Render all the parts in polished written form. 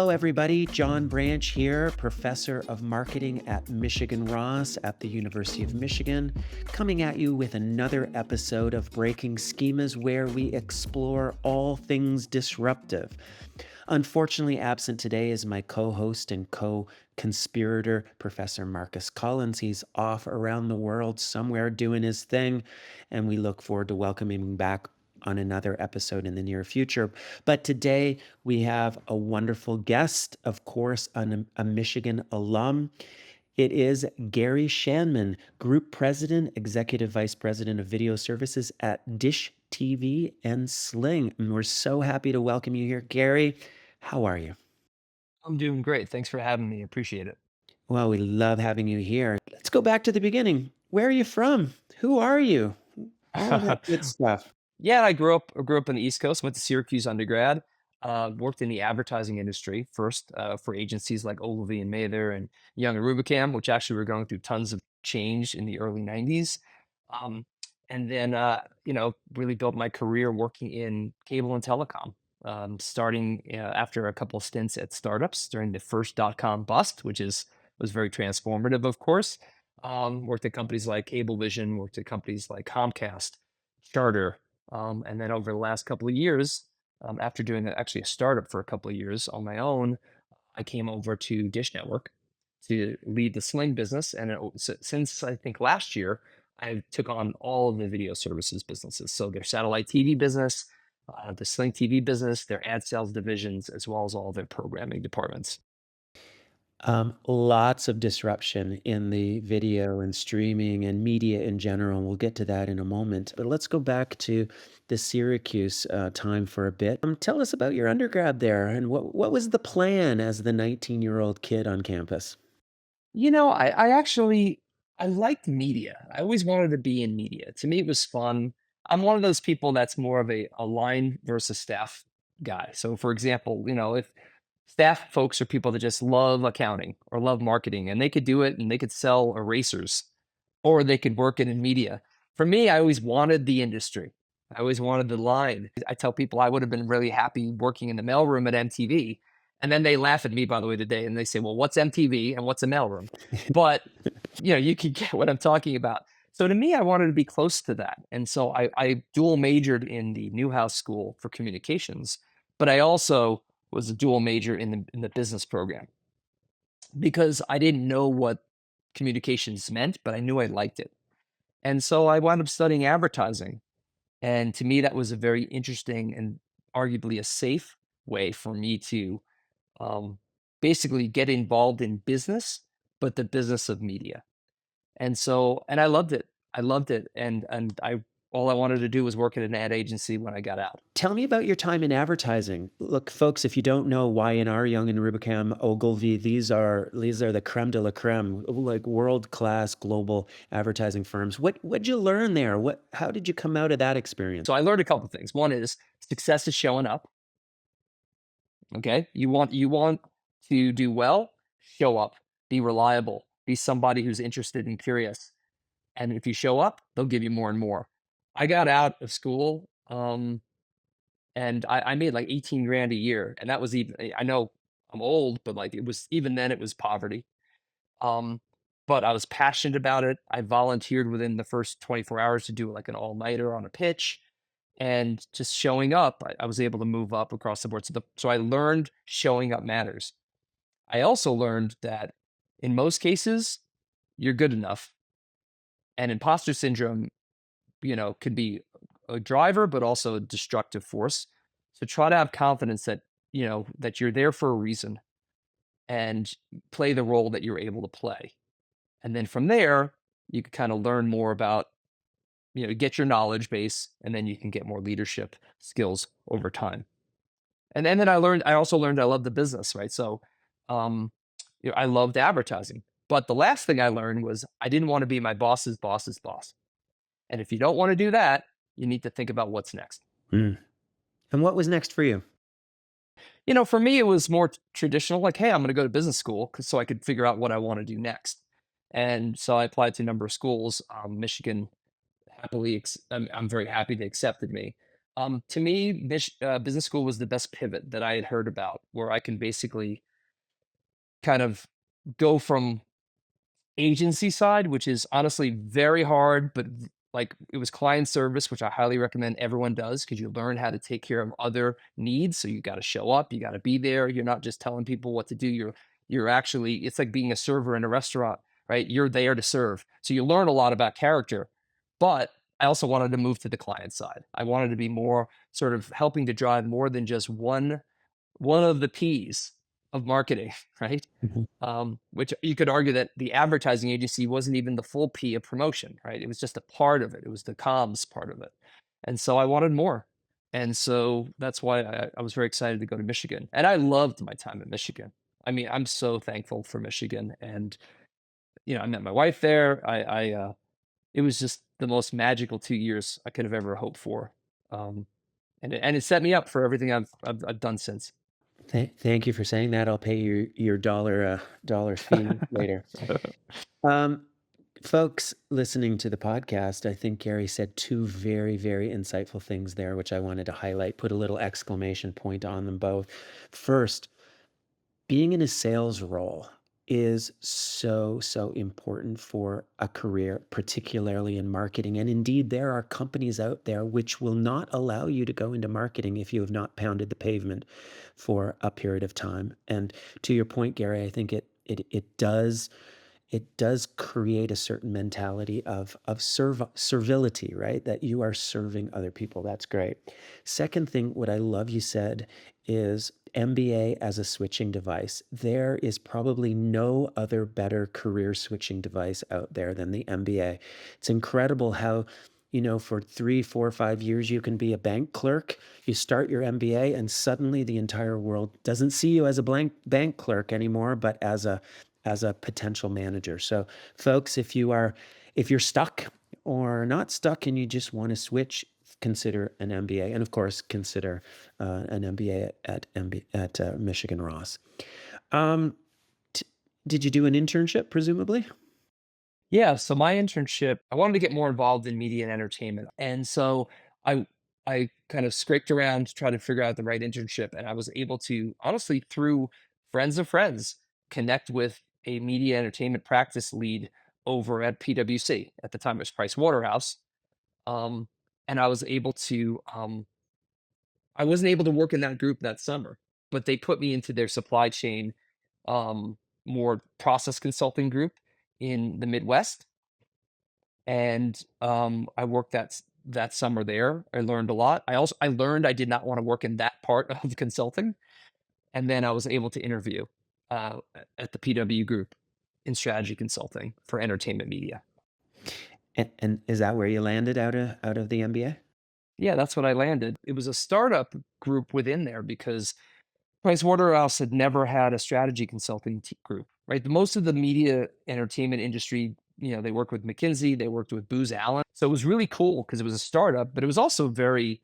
Hello, everybody. John Branch here, professor of marketing at Michigan Ross at the University of Michigan, coming at you with another episode of Breaking Schemas, where we explore all things disruptive. Unfortunately, absent today is my co host and co conspirator, Professor Marcus Collins. He's off around the world somewhere doing his thing, and we look forward to welcoming him back on another episode in the near future. But today we have a wonderful guest, of course, a Michigan alum. It is Gary Schanman, Group President, Executive Vice President of Video Services at Dish TV and Sling. And we're so happy to welcome you here. Gary, how are you? I'm doing great. Thanks for having me. Appreciate it. Well, we love having you here. Let's go back to the beginning. Where are you from? Who are you? All of that good stuff. Yeah, I grew up on the East Coast, went to Syracuse undergrad, worked in the advertising industry first for agencies like Ogilvy and Mather and Young and Rubicam, which actually were going through tons of change in the early 90s. Um, and then, really built my career working in cable and telecom, starting after a couple of stints at startups during the first dot-com bust, was very transformative, of course. Worked at companies like Cablevision, worked at companies like Comcast, Charter, and then over the last couple of years, after doing actually a startup for a couple of years on my own, I came over to Dish Network to lead the Sling business. And since I think last year, I took on all of the video services businesses. So their satellite TV business, the Sling TV business, their ad sales divisions, as well as all their programming departments. Lots of disruption in the video and streaming and media in general. We'll get to that in a moment. But let's go back to the Syracuse time for a bit. Tell us about your undergrad there and what was the plan as the 19-year-old kid on campus? I liked media. I always wanted to be in media. To me, it was fun. I'm one of those people that's more of a line versus staff guy. So, for example, if staff folks are people that just love accounting or love marketing and they could do it and they could sell erasers or they could work it in media. For me, I always wanted the industry. I always wanted the line. I tell people I would have been really happy working in the mailroom at MTV. And then they laugh at me, by the way, today, and they say, well, what's MTV and what's a mailroom? But you can get what I'm talking about. So to me, I wanted to be close to that. And so I dual majored in the Newhouse School for Communications, but I also was a dual major in the business program because I didn't know what communications meant, but I knew I liked it. And so I wound up studying advertising. And to me, that was a very interesting and arguably a safe way for me to um, basically get involved in business, but the business of media. And I loved it. I loved it. And I all I wanted to do was work at an ad agency when I got out. Tell me about your time in advertising. Look, folks, if you don't know Y&R, Young and Rubicam, Ogilvy, these are the creme de la creme, like world-class global advertising firms. What'd you learn there? How did you come out of that experience? So I learned a couple things. One is success is showing up. Okay. You want to do well, show up, be reliable, be somebody who's interested and curious. And if you show up, they'll give you more and more. I got out of school, and I made like 18 grand a year. And that was even I know I'm old, but like it was even then it was poverty. Um, but I was passionate about it. I volunteered within the first 24 hours to do like an all-nighter on a pitch. And just showing up, I was able to move up across the board. So I learned showing up matters. I also learned that in most cases, you're good enough. And imposter syndrome, could be a driver, but also a destructive force. So try to have confidence that you're there for a reason and play the role that you're able to play. And then from there, you can kind of learn more about, get your knowledge base, and then you can get more leadership skills over time. And then I also learned I love the business, right? So, um, I loved advertising. But the last thing I learned was I didn't want to be my boss's boss's boss. And if you don't want to do that, you need to think about what's next. Mm. And what was next for you? For me, it was more traditional, like, hey, I'm going to go to business school so I could figure out what I want to do next. And so I applied to a number of schools. Michigan I'm very happy they accepted me. To me, business school was the best pivot that I had heard about, where I can basically kind of go from agency side, which is honestly very hard, but like it was client service, which I highly recommend everyone does because you learn how to take care of other needs. So you got to show up, you got to be there. You're not just telling people what to do. You're actually, it's like being a server in a restaurant, right? You're there to serve. So you learn a lot about character. But I also wanted to move to the client side. I wanted to be more sort of helping to drive more than just one of the P's of marketing, right? Mhm. Which you could argue that the advertising agency wasn't even the full P of promotion, right? It was just a part of it. It was the comms part of it. And so I wanted more. And so that's why I was very excited to go to Michigan. And I loved my time in Michigan. I mean, I'm so thankful for Michigan. And, I met my wife there. It was just the most magical 2 years I could have ever hoped for. Um, and it set me up for everything I've done since. Thank you for saying that. I'll pay you your dollar fee later. Um, Folks listening to the podcast, I think Gary said two very, very insightful things there, which I wanted to highlight, put a little exclamation point on them both. First, being in a sales role is so, so important for a career, particularly in marketing. And indeed, there are companies out there which will not allow you to go into marketing if you have not pounded the pavement for a period of time. And to your point, Gary, I think it does create a certain mentality of servility, right? That you are serving other people. That's great. Second thing, what I love you said is MBA as a switching device. There is probably no other better career switching device out there than the MBA. It's incredible how, for 3, 4, 5 years, you can be a bank clerk. You start your MBA, and suddenly the entire world doesn't see you as a blank bank clerk anymore, but as a potential manager. So folks, if you're stuck or not stuck and you just want to switch, consider an MBA, and of course consider an MBA at Michigan Ross. Um, t- did you do an internship, presumably? Yeah, so my internship, I wanted to get more involved in media and entertainment. And so I I kind of scraped around to try to figure out the right internship, and I was able to honestly through friends of friends connect with a media entertainment practice lead over at PwC. At the time it was Price Waterhouse. Um and I wasn't able to work in that group that summer, but they put me into their supply chain um more process consulting group in the Midwest, and I worked that summer there. I learned a lot. I learned I did not want to work in that part of consulting, and then I was able to interview at the PW Group in strategy consulting for entertainment media. And is that where you landed out of the MBA? Yeah, that's what I landed. It was a startup group within there because Pricewaterhouse had never had a strategy consulting group, right? Most of the media entertainment industry, they worked with McKinsey, they worked with Booz Allen. So it was really cool because it was a startup, but it was also very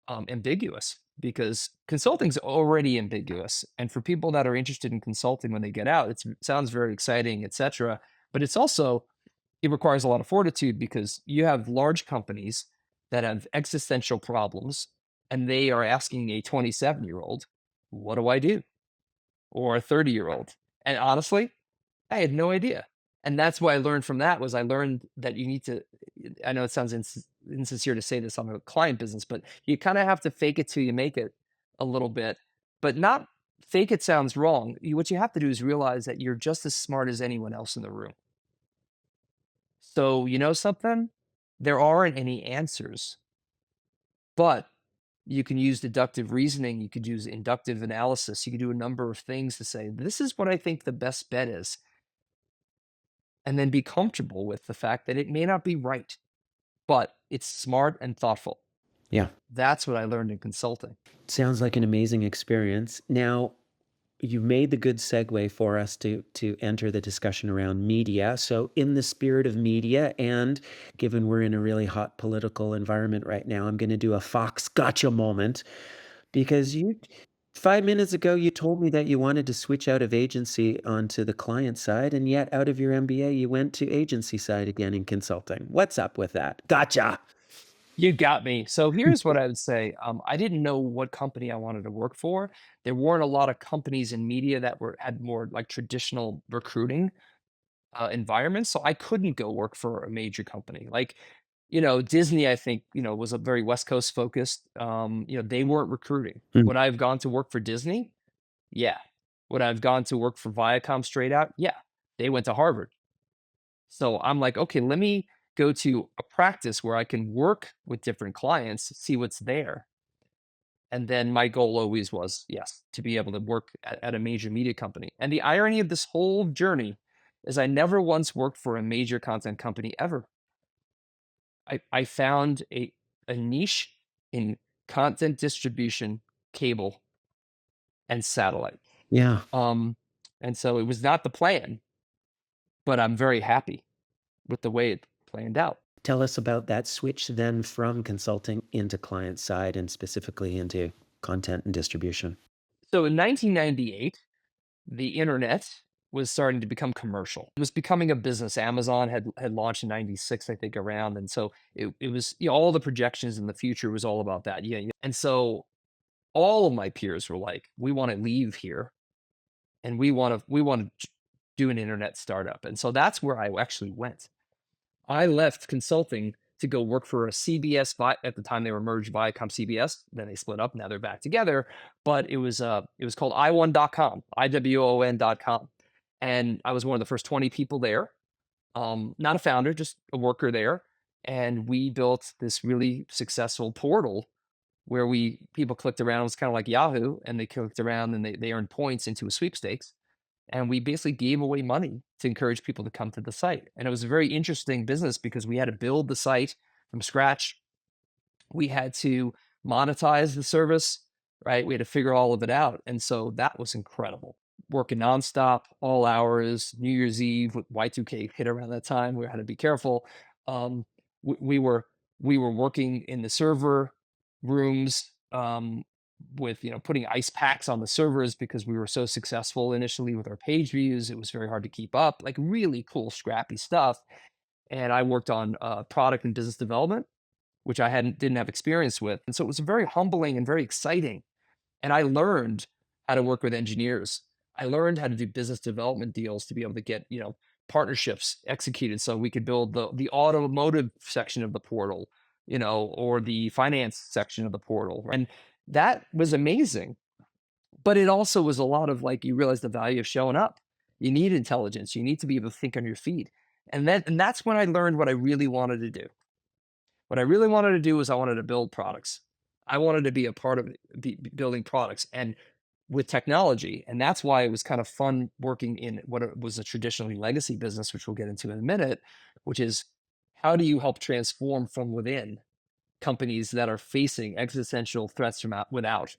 ambiguous because consulting's already ambiguous. And for people that are interested in consulting when they get out, it sounds very exciting, etc. But it requires a lot of fortitude because you have large companies that have existential problems and they are asking a 27-year-old, what do I do? Or a 30-year-old. And honestly, I had no idea. And that's what I learned from that was I learned that you need to, I know it sounds insincere to say this on a client business, but you kind of have to fake it till you make it a little bit, but not fake it sounds wrong. What you have to do is realize that you're just as smart as anyone else in the room. So, you know something? There aren't any answers, but you can use deductive reasoning. You could use inductive analysis. You could do a number of things to say, this is what I think the best bet is. And then be comfortable with the fact that it may not be right, but it's smart and thoughtful. Yeah, That's what I learned in consulting. sounds like an amazing experience. Now, you made the good segue for us to enter the discussion around media. So, in the spirit of media, and given we're in a really hot political environment right now, I'm going to do a Fox gotcha moment because 5 minutes ago you told me that you wanted to switch out of agency onto the client side, and yet out of your MBA you went to agency side again in consulting. What's up with that? Gotcha. You got me. So here's what I would say. I didn't know what company I wanted to work for. There weren't a lot of companies in media that were had more like traditional recruiting environments, so I couldn't go work for a major company. Like, Disney, I think, was a very West Coast focused. They weren't recruiting. Mm. Would I have gone to work for Disney? Yeah. Would I have gone to work for Viacom straight out? Yeah. They went to Harvard. So I'm like, okay, let me go to a practice where I can work with different clients, see what's there. And then my goal always was, yes, to be able to work at a major media company. And the irony of this whole journey is I never once worked for a major content company ever. I found a niche in content distribution, cable, and satellite. Yeah. Um, and so it was not the plan, but I'm very happy with the way it planned out. Tell us about that switch then from consulting into client side and specifically into content and distribution. So in 1998, the internet was starting to become commercial. It was becoming a business. Amazon had launched in 96, I think, around. And so it was, all the projections in the future was all about that. Yeah. And so all of my peers were like, we want to leave here and we want to do an internet startup. And so that's where I actually went. I left consulting to go work for a CBS. At the time, they were merged, Viacom CBS. Then they split up. Now they're back together. But it was called iwon.com, iwon.com, and I was one of the first 20 people there. Not a founder, just a worker there. And we built this really successful portal where people clicked around. It was kind of like Yahoo, and they clicked around and they earned points into a sweepstakes, and we basically gave away money to encourage people to come to the site. And it was a very interesting business because we had to build the site from scratch. We had to monetize the service, right? We had to figure all of it out. And so that was incredible. Working nonstop, all hours, New Year's Eve with Y2K hit around that time. We had to be careful. Um, we were working in the server rooms, with putting ice packs on the servers because we were so successful initially with our page views. It was very hard to keep up. Like really cool, scrappy stuff. And I worked on product and business development, which I didn't have experience with. And so it was very humbling and very exciting. And I learned how to work with engineers. I learned how to do business development deals to be able to get, partnerships executed so we could build the automotive section of the portal, or the finance section of the portal. And that was amazing. But it also was a lot of like you realize the value of showing up. You need intelligence. You need to be able to think on your feet. And that's when I learned what I really wanted to do. What I really wanted to do was I wanted to build products. I wanted to be a part of building products and with technology. And that's why it was kind of fun working in what was a traditionally legacy business, which we'll get into in a minute, which is how do you help transform from within companies that are facing existential threats from without?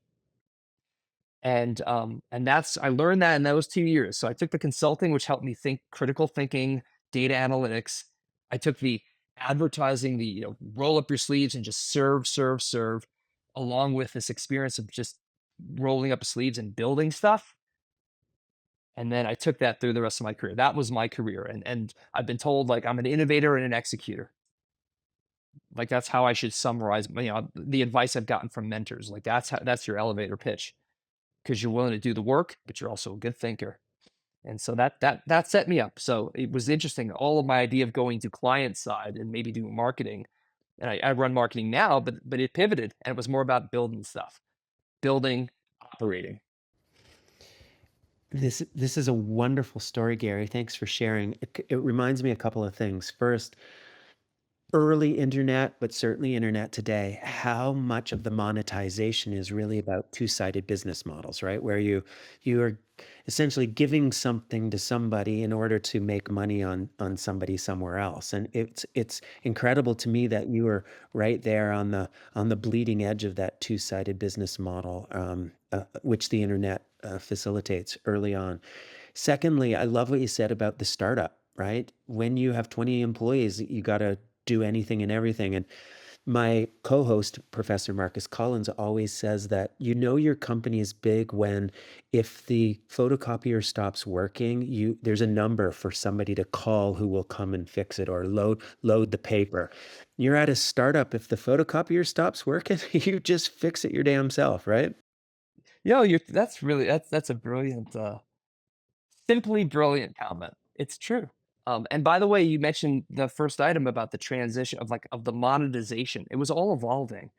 And that's I learned that in those 2 years. So I took the consulting, which helped me think critical thinking, data analytics. I took the advertising, the roll up your sleeves and just serve, serve, serve, along with this experience of just rolling up sleeves and building stuff. And then I took that through the rest of my career. That was my career. And I've been told like I'm an innovator and an executor. Like that's how I should summarize, the advice I've gotten from mentors. Like that's your elevator pitch because you're willing to do the work, but you're also a good thinker. And so that set me up. So it was interesting. All of my idea of going to client side and maybe doing marketing, and I run marketing now, but it pivoted and it was more about building stuff, building, operating. This is a wonderful story, Gary. Thanks for sharing. It reminds me a couple of things. First, early internet, but certainly internet today, how much of the monetization is really about two-sided business models, right? Where you are essentially giving something to somebody in order to make money on somebody somewhere else. And it's incredible to me that you were right there on the bleeding edge of that two-sided business model, which the internet facilitates early on. Secondly, I love what you said about the startup, right? When you have 20 employees, you got to do anything and everything. And My co-host, Professor Marcus Collins, always says that you know your company is big when if the photocopier stops working, you there's a number for somebody to call who will come and fix it or load the paper. You're at a startup, if the photocopier stops working, you just fix it your damn self, right? You're that's really that's a brilliant, simply brilliant comment. It's true. And by the way, you mentioned the first item about the transition of like of the monetization. It was all evolving,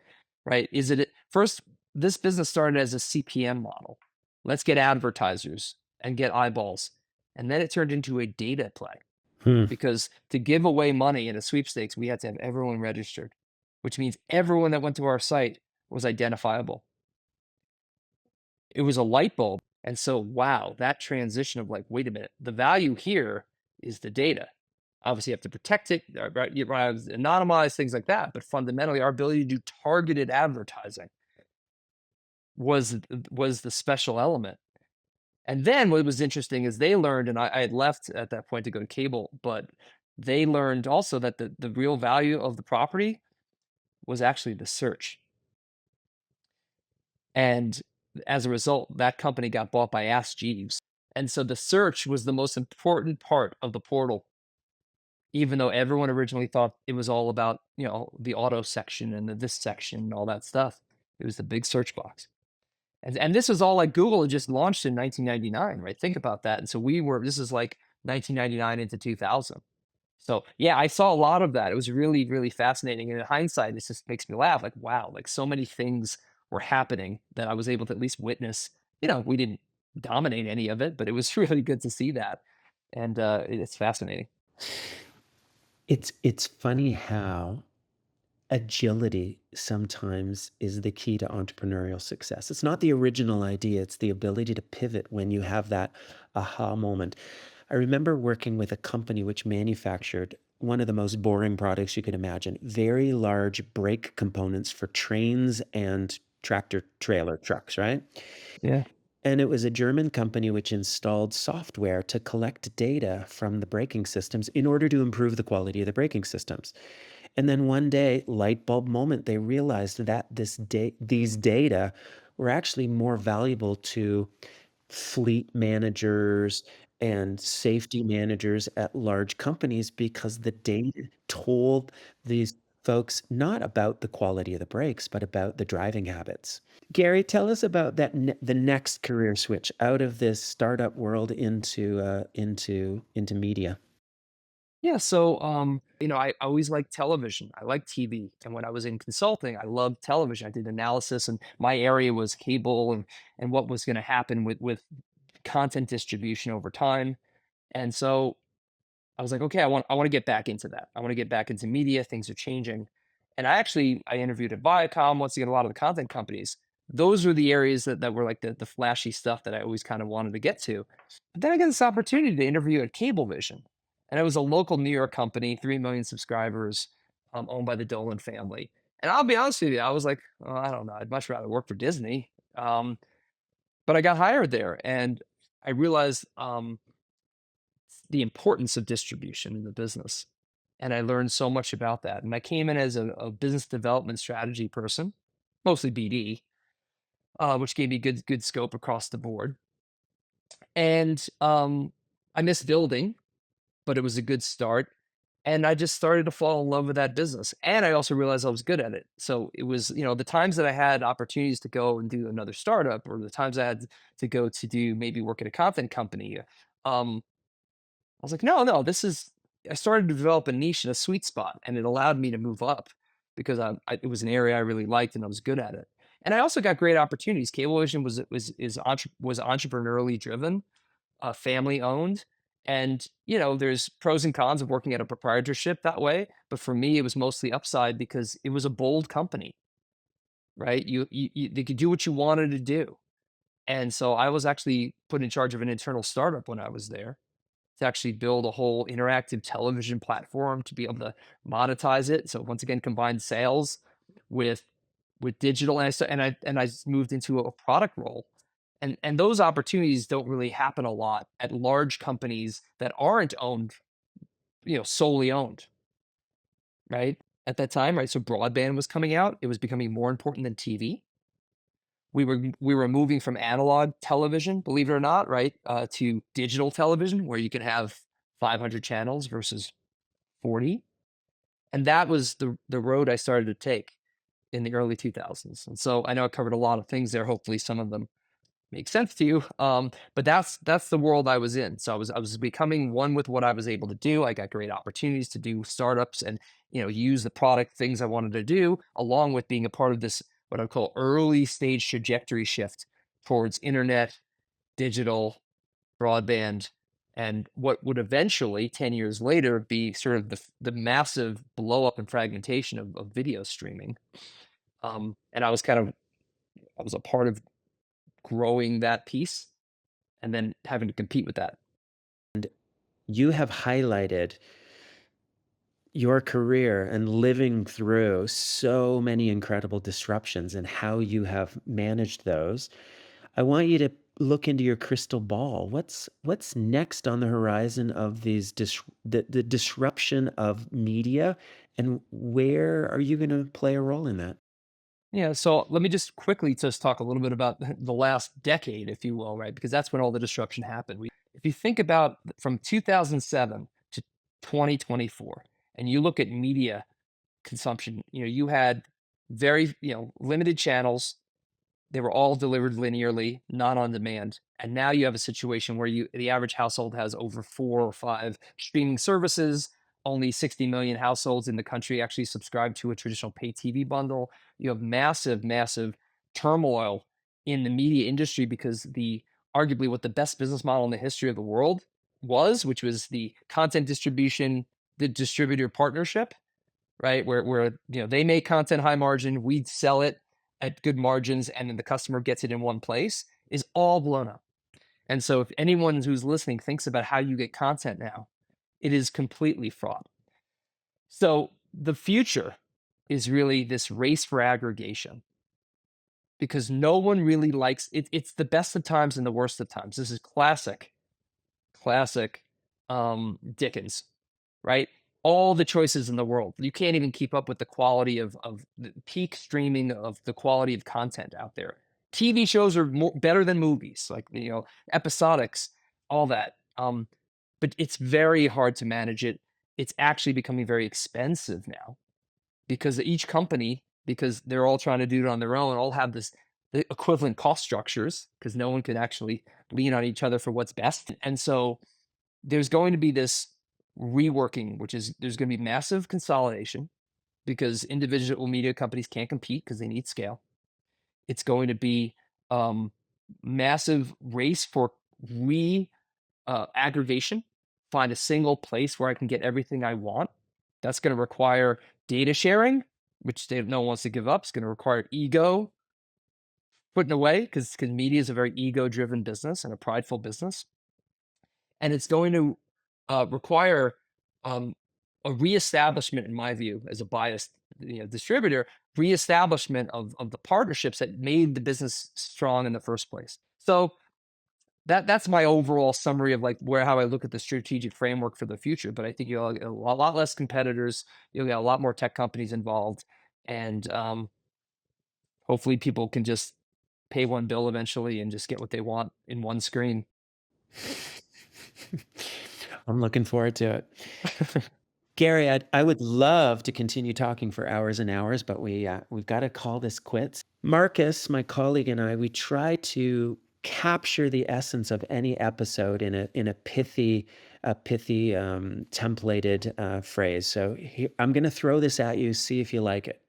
right? Is it first? This business started as a CPM model. Let's get advertisers and get eyeballs, and then it turned into a data play Hmm. because to give away money in a sweepstakes, we had to have everyone registered, which means everyone that went to our site was identifiable. It was a light bulb. And so, wow, that transition of like, wait a minute, the value here is the data. Obviously, you have to protect it, right? You have to anonymize things like that. But fundamentally, our ability to do targeted advertising was the special element. And then what was interesting is they learned, and I had left at that point to go to cable, but they learned also that the real value of the property was actually the search. And as a result, that company got bought by Ask Jeeves. And so the search was the most important part of the portal, even though everyone originally thought it was all about, the auto section and the this section and all that stuff. It was the big search box. And this was all like Google had just launched in 1999, right? Think about that. And so this is like 1999 into 2000. So yeah, I saw a lot of that. It was really, really fascinating. And in hindsight, this just makes me laugh. Like, wow, like so many things were happening that I was able to at least witness. We didn't dominate any of it, but it was really good to see that. And it's fascinating. It's funny how agility sometimes is the key to entrepreneurial success. It's not the original idea, it's the ability to pivot when you have that aha moment. I remember working with a company which manufactured one of the most boring products you could imagine, very large brake components for trains and tractor trailer trucks, right? Yeah. And it was a German company which installed software to collect data from the braking systems in order to improve the quality of the braking systems. And then one day, light bulb moment, they realized that these data were actually more valuable to fleet managers and safety managers at large companies because the data told these folks not about the quality of the brakes, but about the driving habits. Gary, tell us about the next career switch out of this startup world into media. Yeah. So, I always liked television. I liked TV. And when I was in consulting, I loved television. I did analysis, and my area was cable and what was going to happen with content distribution over time. And so I was like, okay, I want to get back into that. I want to get back into media. Things are changing. And I interviewed at Viacom, once again, a lot of the content companies. Those were the areas that were like the flashy stuff that I always kind of wanted to get to. But then I got this opportunity to interview at Cablevision. And it was a local New York company, 3 million subscribers, owned by the Dolan family. And I'll be honest with you, I was like, oh, I don't know. I'd much rather work for Disney. But I got hired there, and I realized the importance of distribution in the business. And I learned so much about that. And I came in as a business development strategy person, mostly BD, which gave me good scope across the board. And I missed building, but it was a good start. And I just started to fall in love with that business. And I also realized I was good at it. So it was, the times that I had opportunities to go and do another startup, or the times I had to go to do maybe work at a content company. I was like, no, no, I started to develop a niche and a sweet spot, and it allowed me to move up because it was an area I really liked and I was good at it. And I also got great opportunities. Cablevision was entrepreneurially driven, family owned, and there's pros and cons of working at a proprietorship that way. But for me, it was mostly upside because it was a bold company, right? They could do what you wanted to do, and so I was actually put in charge of an internal startup when I was there to actually build a whole interactive television platform to be able to monetize it. So once again, combine sales with digital, and I moved into a product role. And those opportunities don't really happen a lot at large companies that aren't owned, solely owned, right? at that time, right? So broadband was coming out. It was becoming more important than TV. We were moving from analog television, believe it or not, right, to digital television, where you could have 500 channels versus 40, and that was the road I started to take in the early 2000s. And so I know I covered a lot of things there. Hopefully, some of them make sense to you. But that's the world I was in. So I was becoming one with what I was able to do. I got great opportunities to do startups and use the product things I wanted to do, along with being a part of this what I call early stage trajectory shift towards internet, digital, broadband, and what would eventually 10 years later be sort of the massive blow up and fragmentation of video streaming. And I was a part of growing that piece and then having to compete with that. You have highlighted your career and living through so many incredible disruptions and how you have managed those. I want you to look into your crystal ball. What's next on the horizon of the disruption of media, and where are you going to play a role in that? Yeah, so let me just quickly just talk a little bit about the last decade, if you will, right? Because that's when all the disruption happened. If you think about from 2007 to 2024, and you look at media consumption, you had very, limited channels. They were all delivered linearly, not on demand. And now you have a situation where the average household has over 4 or 5 streaming services. Only 60 million households in the country actually subscribe to a traditional pay TV bundle. You have massive, massive turmoil in the media industry because the arguably what the best business model in the history of the world was, which was the content distribution, the distributor partnership, right? Where they make content high margin, we sell it at good margins, and then the customer gets it in one place, is all blown up. And so if anyone who's listening thinks about how you get content now, it is completely fraught. So the future is really this race for aggregation because no one really likes it. It's the best of times and the worst of times. This is classic Dickens, right? All the choices in the world. You can't even keep up with the quality of the peak streaming of the quality of content out there. TV shows are better than movies, like episodics, all that. But it's very hard to manage it. It's actually becoming very expensive now because each company, because they're all trying to do it on their own, all have this the equivalent cost structures because no one can actually lean on each other for what's best. And so there's going to be this reworking, which is there's going to be massive consolidation because individual media companies can't compete because they need scale. It's going to be massive race for re aggregation. Find a single place where I can get everything I want. That's going to require data sharing, which no one wants to give up. It's going to require ego putting away because media is a very ego driven business and a prideful business, and it's going to require a reestablishment, in my view, as a biased distributor, reestablishment of the partnerships that made the business strong in the first place. So that's my overall summary of like how I look at the strategic framework for the future. But I think you'll get a lot less competitors, you'll get a lot more tech companies involved, and hopefully people can just pay one bill eventually and just get what they want in one screen. I'm looking forward to it. Gary, I would love to continue talking for hours and hours, but we've got to call this quits. Marcus, my colleague, and I, we try to capture the essence of any episode in a pithy templated phrase. So I'm going to throw this at you, see if you like it.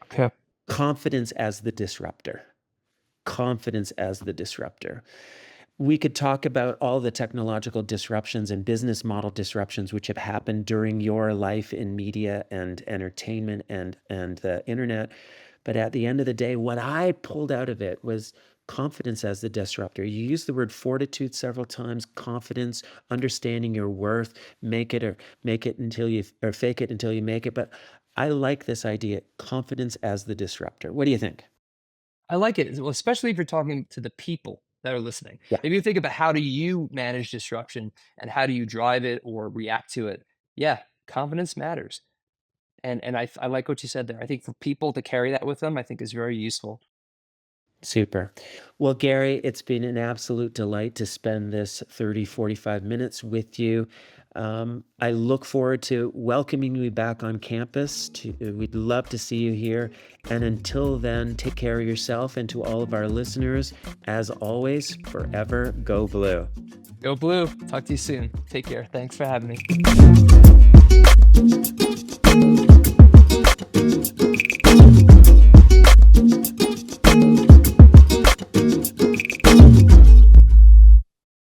Okay. Confidence as the disruptor. Confidence as the disruptor. We could talk about all the technological disruptions and business model disruptions which have happened during your life in media and entertainment and the internet. But at the end of the day, what I pulled out of it was confidence as the disruptor. You used the word fortitude several times, confidence, understanding your worth, make it until you, or fake it until you make it. But I like this idea, confidence as the disruptor. What do you think? I like it, well, especially if you're talking to the people that are listening. Yeah. If you think about how do you manage disruption and how do you drive it or react to it, yeah, confidence matters. And I like what you said there. I think for people to carry that with them, I think is very useful. Super. Well, Gary, it's been an absolute delight to spend this 30, 45 minutes with you. I look forward to welcoming you back on campus. We'd love to see you here. And until then, take care of yourself, and to all of our listeners, as always, forever go blue. Go blue. Talk to you soon. Take care. Thanks for having me.